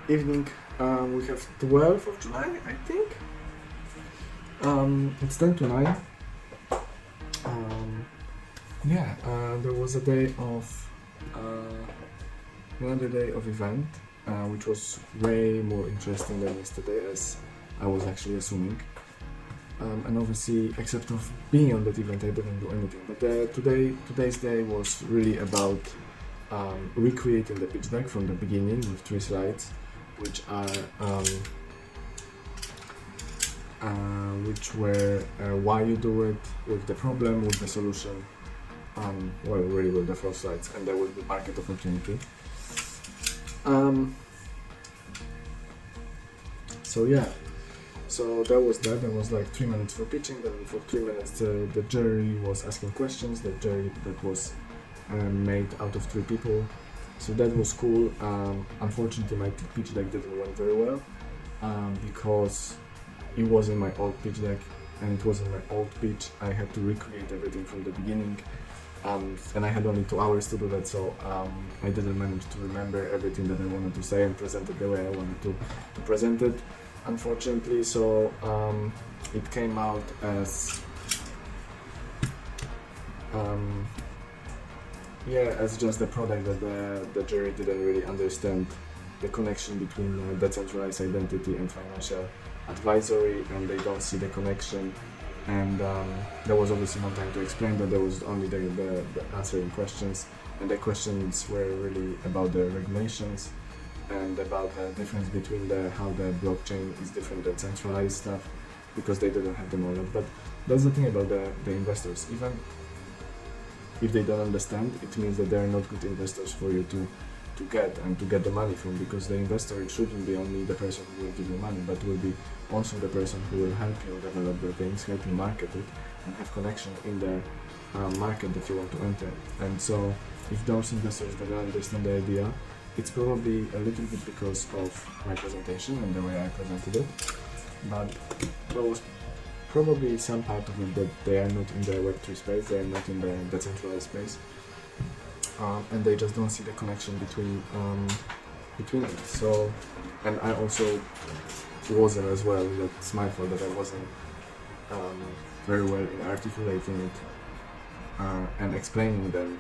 evening. We have 12th of July, I think. It's 10 to 9. There was a day of another day of event, which was way more interesting than yesterday, as I was actually assuming. And obviously, except of being on that event, I didn't do anything. But today's day was really about recreating the pitch deck from the beginning with 3 slides, which were why you do it, with the problem, with the solution, really with the 4 slides, and there will be market opportunity. So that was that. There was like 3 minutes for pitching. Then for 3 minutes, the jury was asking questions. The jury that was made out of 3 people. So that was cool. Unfortunately, my pitch deck didn't went very well because it wasn't my old pitch deck and it wasn't my old pitch. I had to recreate everything from the beginning. And I had only 2 hours to do that, so I didn't manage to remember everything that I wanted to say and present it the way I wanted to present it, unfortunately. So it came out as as just the product that the jury didn't really understand the connection between decentralized identity and financial advisory, and they don't see the connection. And there was obviously no time to explain that. There was only the answering questions, and the questions were really about the regulations and about the difference between how the blockchain is different than centralized stuff, because they didn't have the knowledge. But that's the thing about the investors. Even if they don't understand, it means that they're not good investors for you to get the money from, because the investor, it shouldn't be only the person who will give you money, but will be also the person who will help you develop the things, help you market it, and have connection in the market that you want to enter. And so if those investors don't understand the idea, it's probably a little bit because of my presentation and the way I presented it, but there was probably some part of it that they are not in the Web3 space, they are not in the decentralized space. And they just don't see the connection between it. So, and I also wasn't as well. That's my fault that I wasn't very well in articulating it and explaining them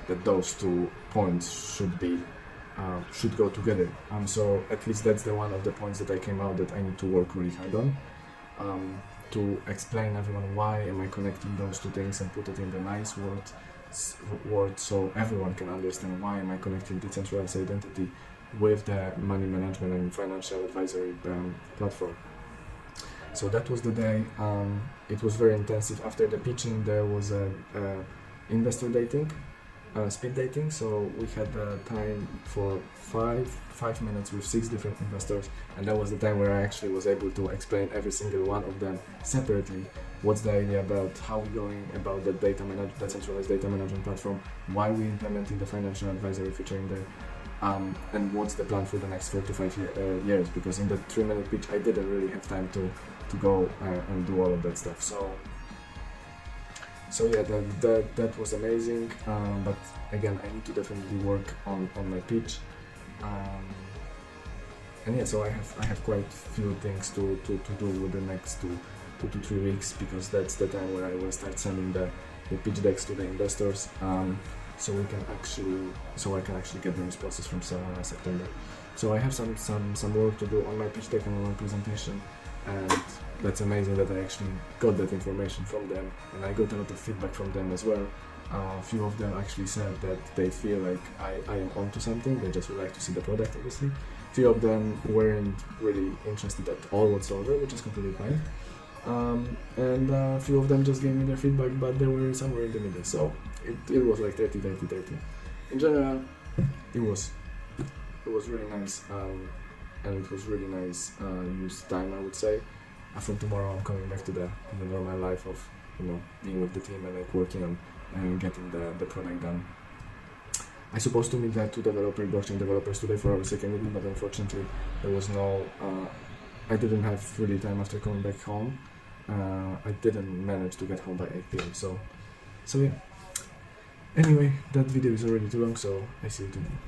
that those 2 points should go together. So at least that's the one of the points that I came out that I need to work really hard on, to explain everyone why am I connecting those 2 things and put it in the nice word so everyone can understand why am I connecting decentralized identity with the money management and financial advisory platform. So that was the day. It was very intensive. After the pitching, there was a investor dating, speed dating. So we had time for 5 minutes with 6 different investors, and that was the time where I actually was able to explain every single one of them separately. What's the idea about how we're going about the decentralized data management platform, why we're implementing the financial advisory feature in there, and what's the plan for the next 4 to 5 years, because in the 3-minute pitch I didn't really have time to go and do all of that stuff. So yeah, that was amazing, but again, I need to definitely work on my pitch, and yeah, so I have quite few things to do with the next 2 to 3 weeks, because that's the time where I will start sending the pitch decks to the investors, so I can actually get the responses from September. So I have some work to do on my pitch deck and on my presentation, and that's amazing that I actually got that information from them, and I got a lot of feedback from them as well. A few of them actually said that they feel like I am onto something. They just would like to see the product, obviously. Few of them weren't really interested at all whatsoever, which is completely fine. And a few of them just gave me their feedback, but they were somewhere in the middle. So it was like 30. In general, it was really nice, and it was really nice used time, I would say. From tomorrow, I'm coming back to the normal life of being with the team and like working on and getting the product done. I supposed to meet the 2 blockchain developers today for our second meeting, but unfortunately there was no. I didn't have really time after coming back home. I didn't manage to get home by 8 p.m. So yeah. Anyway, that video is already too long, so I see you tomorrow.